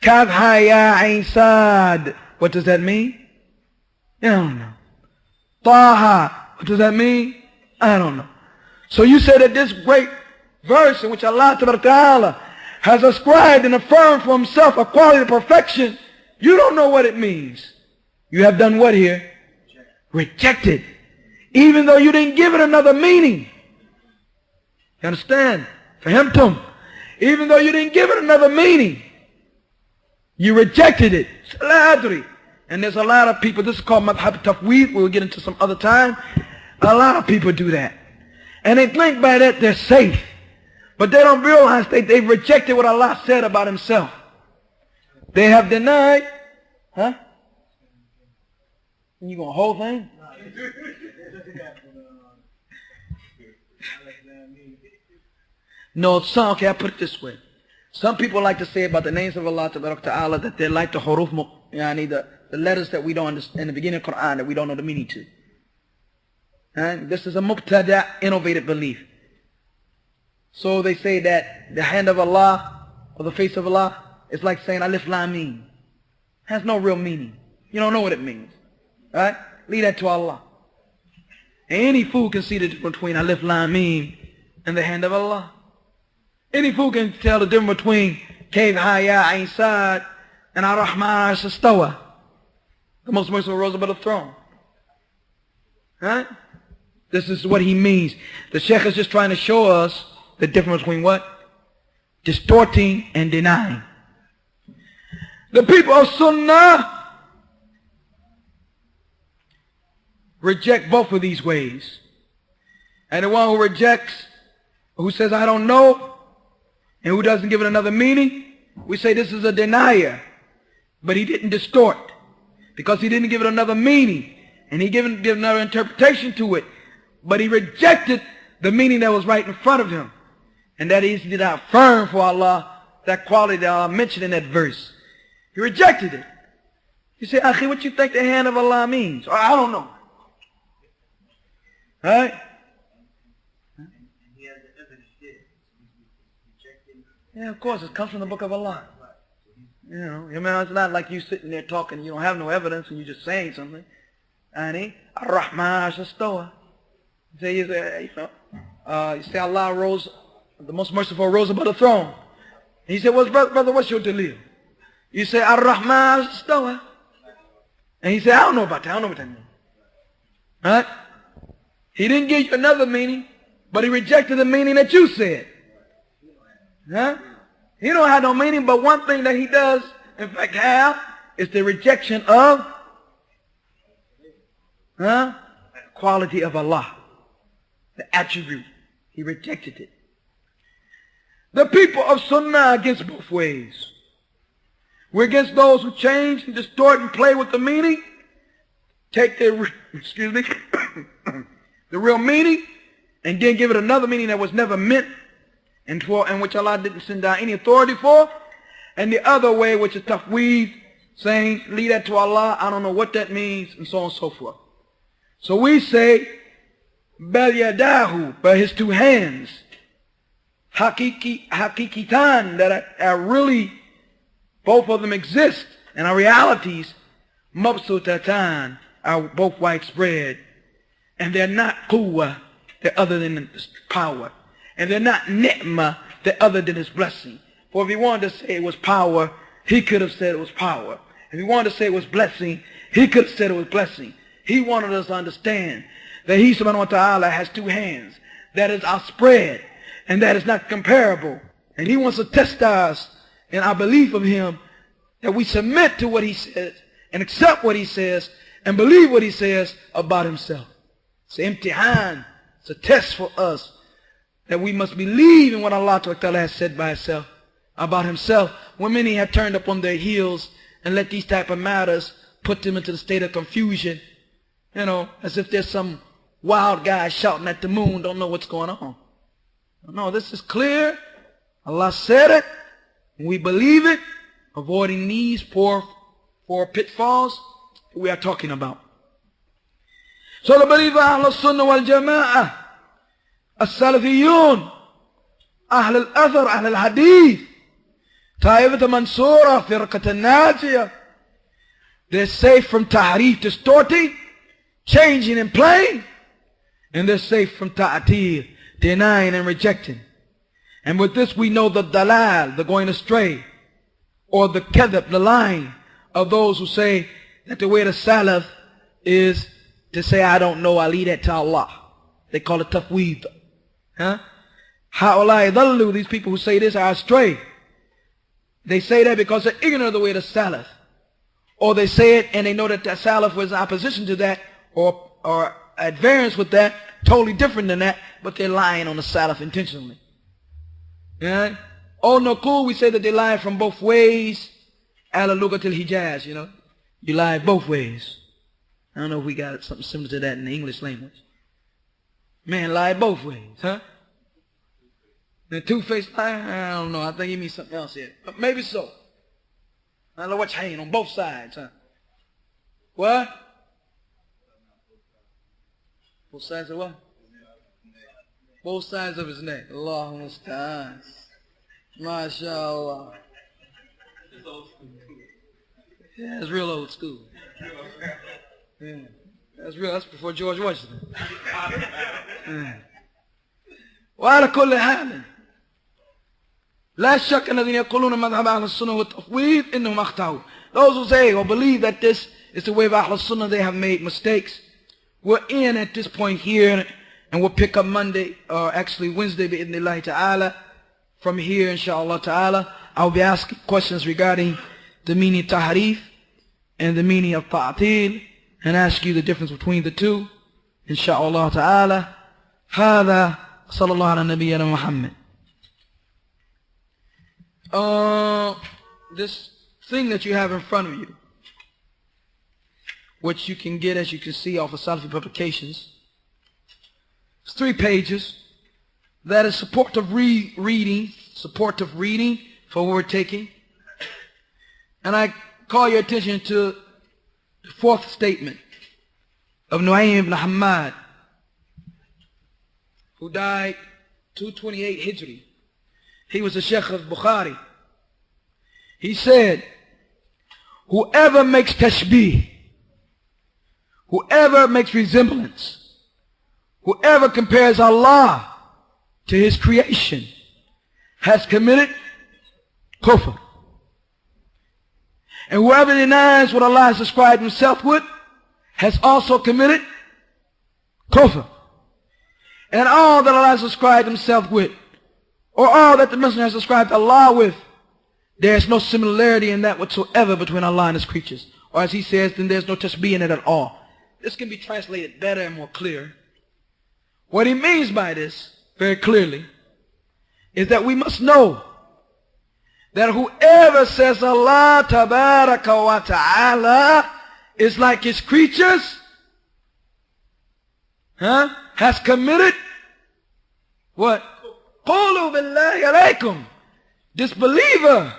Kaf Ha Ya Ain Sad. What does that mean? I don't know. Taha. What does that mean? I don't know. So you say that this great verse in which Allah Ta'ala has ascribed and affirmed for himself a quality of perfection, you don't know what it means. You have done what here? Rejected. Even though you didn't give it another meaning. You understand? Fahimtum. Even though you didn't give it another meaning, you rejected it. Saladri. And there's a lot of people, this is called madhab tafweed, we'll get into some other time. A lot of people do that. And they think by that they're safe. But they don't realize they've rejected what Allah said about himself. They have denied. You gonna whole thing? No, okay, I put it this way. Some people like to say about the names of Allah Ta'ala that they're like the huruf, the letters that we don't understand in the beginning of the Qur'an that we don't know the meaning to. And this is a mubtada, innovative belief. So they say that the hand of Allah or the face of Allah is like saying Alif Lam Mim. Has no real meaning. You don't know what it means. Right? Leave that to Allah. Any fool can see the difference between Alif Lam Mim and the hand of Allah. Any fool can tell the difference between Kayf Ha Ya Ain Sad and Ar-Rahman Ar-Istawa, the most merciful rose above the throne. Right? This is what he means. The Sheikh is just trying to show us the difference between what? Distorting and denying. The people of Sunnah reject both of these ways. And the one who rejects, who says, I don't know, and who doesn't give it another meaning, we say this is a denier. But he didn't distort, because he didn't give it another meaning, and he didn't give another interpretation to it. But he rejected the meaning that was right in front of him. And that is, he did not affirm for Allah that quality that Allah mentioned in that verse. He rejected it. He said, Akhi, what you think the hand of Allah means? Or, I don't know. Right? And he has the evidence there. Rejecting. Yeah, of course, it comes from the book of Allah. You know, it's not like you sitting there talking, you don't have no evidence and you're just saying something. And Ar-Rahman Shastoa. You say Allah rose, the most merciful rose above the throne. He said, well, brother, what's your delil? You say Ar-Rahman Shastoa. And he said, I don't know about that. I don't know what that means. Right? He didn't give you another meaning, but he rejected the meaning that you said. Huh? He don't have no meaning, but one thing that he does, in fact, have, is the rejection of the quality of Allah, the attribute. He rejected it. The people of Sunnah are against both ways. We're against those who change and distort and play with the meaning, take the real meaning, and then give it another meaning that was never meant, and which Allah didn't send down any authority for. And the other way, which is tafweed, saying, leave that to Allah, I don't know what that means, and so on and so forth. So we say, bal yadahu, by his two hands, hakikitan, that are really, both of them exist, and are realities, mabsutatan, are both widespread, and they're not quwwah, they're other than power. And they're not ni'mah, they're other than his blessing. For if he wanted to say it was power, he could have said it was power. If he wanted to say it was blessing, he could have said it was blessing. He wanted us to understand that he, subhanahu wa ta'ala, has two hands. That is outspread, and that is not comparable. And he wants to test us in our belief of him, that we submit to what he says, and accept what he says, and believe what he says about himself. It's an imtihan, it's a test for us, that we must believe in what Allah Ta'ala has said by himself, about himself, when many have turned up on their heels and let these type of matters put them into the state of confusion, as if there's some wild guy shouting at the moon, don't know what's going on. No, this is clear. Allah said it, and we believe it, avoiding these four pitfalls that we are talking about. So the believer, al-Sunnah wal-Jama'ah, السلفيون أهل الأثر أهل الحديث طائفة منصورة فرقة الناجية, they're safe from tahrif, distorting, changing and playing, and they're safe from ta'atil, denying and rejecting. And with this we know the dalal, the going astray, or the kadhab, the lying of those who say that the way to salaf is to say, I don't know, I leave that to Allah. They call it tafweed. These people who say this are astray. They say that because they're ignorant of the way to salaf. Or they say it and they know that salaf was in opposition to that, or at variance with that, totally different than that, but they're lying on the salaf intentionally. Oh no, cool, we say that they lie from both ways. Ala lugat al-Hijaz, you lie both ways. I don't know if we got something similar to that in the English language. Man lied both ways, The two-faced lie, I don't know. I think he means something else here. But maybe so. I don't know what's hanging on both sides, What? Both sides of what? Both sides of his neck. Allahumma musta'an. MashaAllah. Yeah, it's real old school. Yeah. That's real. That's before George Washington. وعلى كل حال لا شك الذين يقولون مذهب أهل السنة والتفويض إنهم أخطأوا. Those who say or believe that this is the way of Ahl Sunnah, they have made mistakes. We're in at this point here, and we'll pick up Monday, or actually Wednesday, bi'idhnillahi ta'ala. From here, inshallah ta'ala, I'll be asking questions regarding the meaning of tahrif and the meaning of ta'atil, and ask you the difference between the two, inshallah ta'ala. هذا صلى الله على نبينا محمد. This thing that you have in front of you, which you can get, as you can see, off of Salafi publications, it's 3 pages. That is supportive reading for what we're taking. And I call your attention to the 4th statement of Nu'aym ibn Hammad, who died 228 Hijri. He was the Sheikh of Bukhari. He said, whoever makes tashbih, whoever makes resemblance, whoever compares Allah to his creation has committed kufr. And whoever denies what Allah has described himself with has also committed kufr. And all that Allah has described himself with, or all that the Messenger has described Allah with, there is no similarity in that whatsoever between Allah and his creatures. Or as he says, then there's no tashbih in it at all. This can be translated better and more clear. What he means by this, very clearly, is that we must know that whoever says Allah tabaraka wa ta'ala is like his creatures, has committed what? Qulu billahi alaykum. Disbeliever.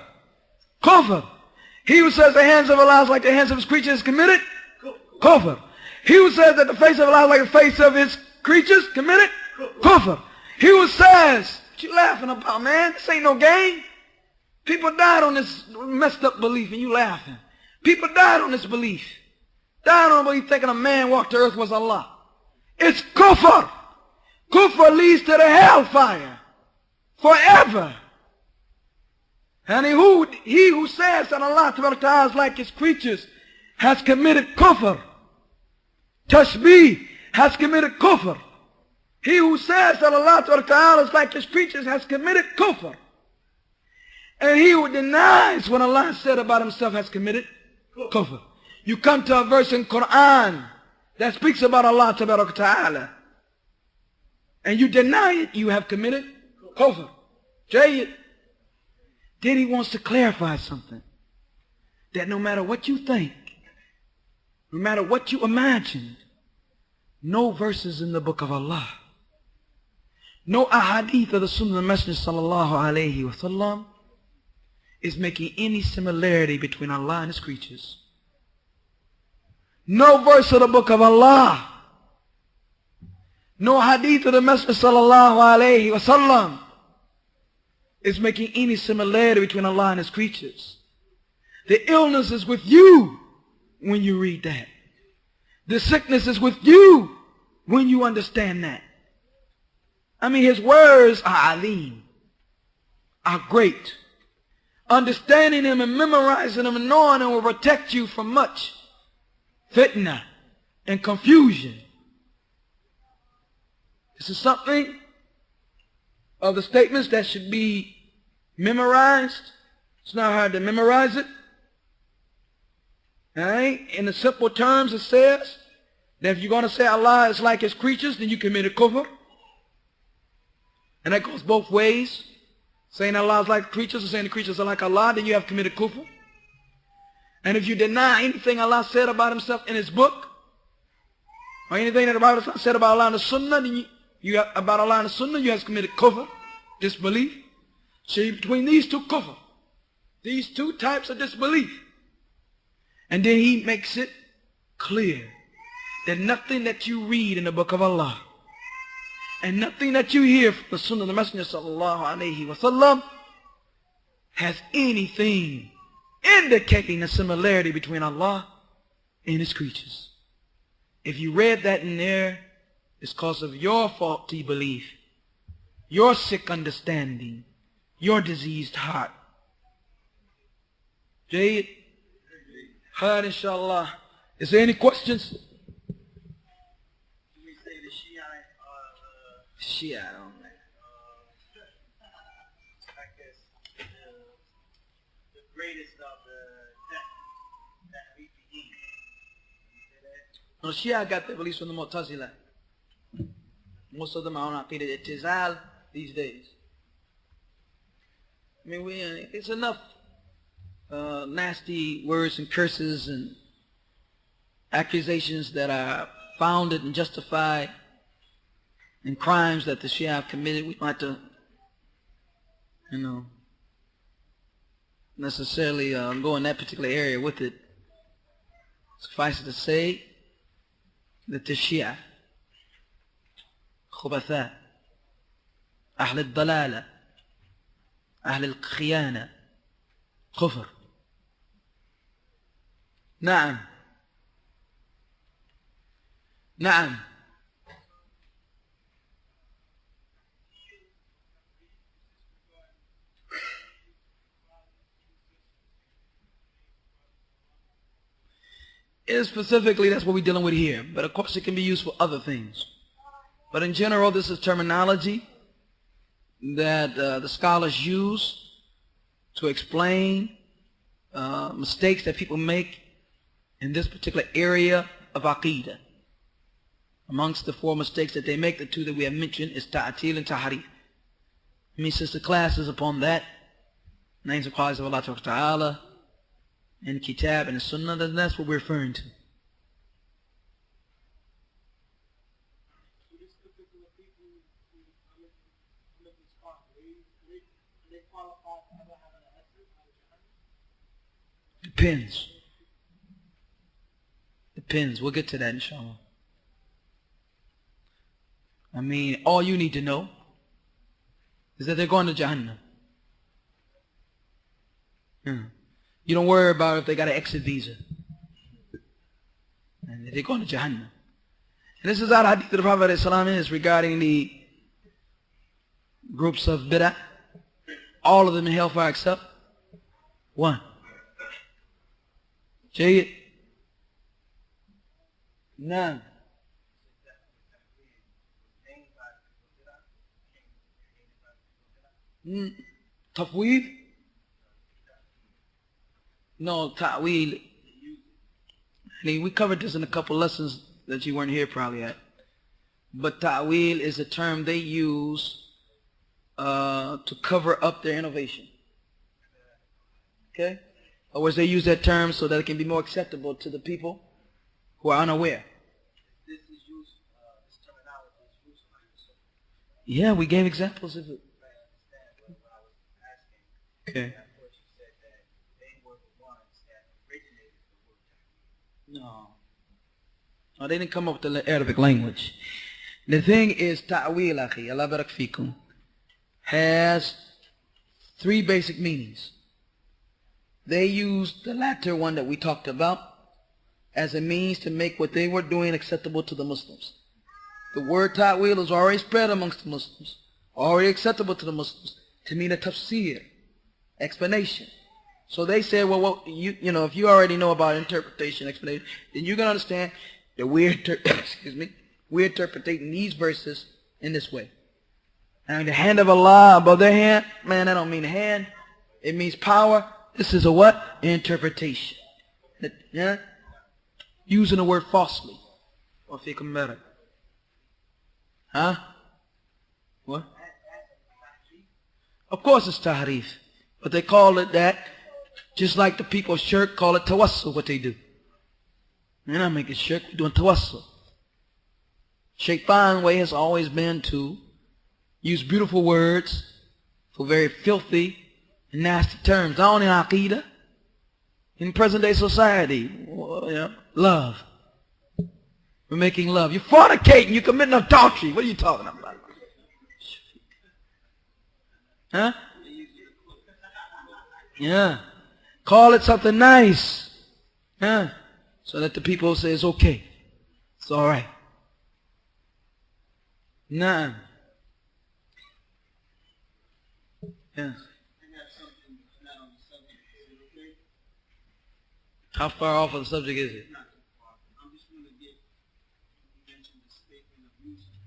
Kufr. He who says the hands of Allah is like the hands of his creatures is committed kufr. He who says that the face of Allah is like the face of his creatures committed kufr. He who says, what you laughing about, man? This ain't no game. People died on this messed up belief and you laughing. People died on this belief. Died on belief thinking a man walked the earth was Allah. It's kufr. Kufr leads to the hellfire forever. And he who says that Allah Ta'ala is like his creatures has committed kufr. Tashbih has committed kufr. He who says that Allah Ta'ala is like his creatures has committed kufr. And he who denies what Allah said about himself has committed kufr. You come to a verse in Qur'an that speaks about Allah Ta'ala, and you deny it, you have committed kufr. Jayyid. Then he wants to clarify something. That no matter what you think, no matter what you imagine, no verses in the book of Allah, no ahadith of the Sunnah of the Messenger sallallahu alayhi wa sallam is making any similarity between Allah and his creatures. No verse of the book of Allah, no hadith of the Messenger sallallahu alayhi wa sallam is making any similarity between Allah and his creatures. The illness is with you when you read that. The sickness is with you when you understand that. I mean, his words are alim, are great. Understanding him and memorizing him and knowing him will protect you from much fitna and confusion. This is something of the statements that should be memorized. It's not hard to memorize it. Alright? In the simple terms, it says that if you're going to say Allah is like his creatures, then you commit kufr. And that goes both ways. Saying Allah is like creatures or saying the creatures are like Allah, then you have committed kufr. And if you deny anything Allah said about himself in his book, or anything that the Bible said about Allah in the Sunnah, then about Allah and the Sunnah, you have committed kufr, disbelief. So between these two kufr, these two types of disbelief. And then he makes it clear that nothing that you read in the book of Allah and nothing that you hear from the Sunnah of the Messenger sallallahu alayhi wa sallam has anything indicating a similarity between Allah and his creatures. If you read that in there, it's because of your faulty belief, your sick understanding, your diseased heart. Jayyid? Khair, inshallah. Is there any questions? We say the Shiite are Shia, I don't know. I guess the greatest of that we begin. You say that? No, Shia got their beliefs from the Mu'tazila. Most of them are on Aqidah al these days. I mean, it's enough nasty words and curses and accusations that are founded and justified and crimes that the Shia have committed. We might have to, necessarily go in that particular area with it. Suffice it to say that the Shia, Khubatha, أهل الضلالة أهل الخيانة كفر. نعم نعم. Specifically, that's what we're dealing with here. But of course, it can be used for other things. But in general, this is terminology that the scholars use to explain mistakes that people make in this particular area of Aqidah. Amongst the 4 mistakes that they make, the 2 that we have mentioned is ta'atil and tahrif. I mean, since the class is upon that, names and qualities of Allah Ta'ala, in Kitab and the Sunnah, then that's what we're referring to. Depends. Depends. We'll get to that, inshallah. I mean, all you need to know is that they're going to Jahannam. You don't worry about if they got an exit visa. And they're going to Jahannam. And this is our hadith of the Prophet ﷺ is regarding the groups of bid'ah. All of them in hellfire except 1. Jayyid. None. Tafweed? No, ta'weel. We covered this in a couple lessons that you weren't here probably at. But ta'weel is a term they use to cover up their innovation. Okay? In other words, they use that term so that it can be more acceptable to the people who are unaware. This terminology is used. Yeah, we gave examples of it. Okay. No, they didn't come up with the Arabic language. The thing is, ta'weel, akhi, Allah barak fikum, has 3 basic meanings. They used the latter one that we talked about as a means to make what they were doing acceptable to the Muslims. The word ta'weel is already spread amongst the Muslims, already acceptable to the Muslims, to mean a tafsir, explanation. So they said, well, you know, if you already know about interpretation, explanation, then you can understand that we're interpreting these verses in this way. And the hand of Allah above their hand, man, that don't mean hand. It means power. This is a what? Interpretation. Yeah? Using the word falsely. Or fikum better. Huh? What? Of course it's tahrif. But they call it that. Just like the people of shirk call it tawassul, what they do. They're not making shirk, they're doing tawassul. Shaitan's way has always been to use beautiful words for very filthy and nasty terms. Not only in Aqidah, in present day society. Love. We're making love. You're fornicating, you're committing adultery. What are you talking about? Huh? Yeah. Call it something nice. Yeah. So that the people say it's okay. It's alright. Nah. Yeah. How far off of the subject is it? I'm just going to get, you mentioned the statement of Yusuf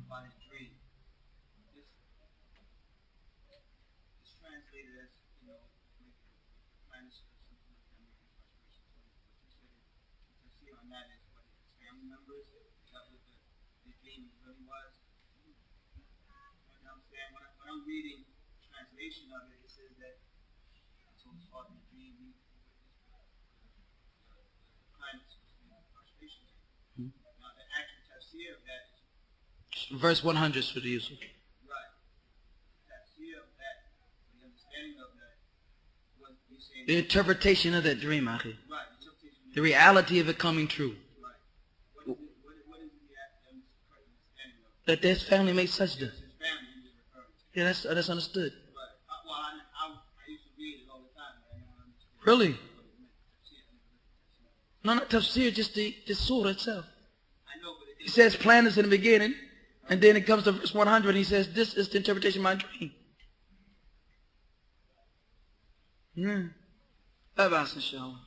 about his dream. It's translated as, you know, minus something like that, making frustration. So what you said, on that is what his family members, that what the dream really was. You know what I'm saying? When I'm reading the translation of it, it says that so it's hard to dream. Now the actual tafsir of that is verse 100 for the Yusuf. right. Tafsir of that, the understanding of that, what you saying. The interpretation of that dream, akhi. Right. The reality of it coming true. Right. What is the correct understanding of That his family made sajda. His family he was referring to. Yeah, that's understood. But, well, I used to read it all the time. But I never understood Really? what it meant. No, not tafsir, just the surah itself. I know, but it He says plan is in the beginning, and then it comes to verse 100, he says, this is the interpretation of my dream. لا بأس إن شاء الله.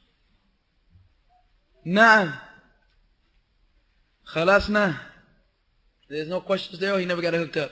نعم. خلاصنا. There's no questions there, or he never got it hooked up?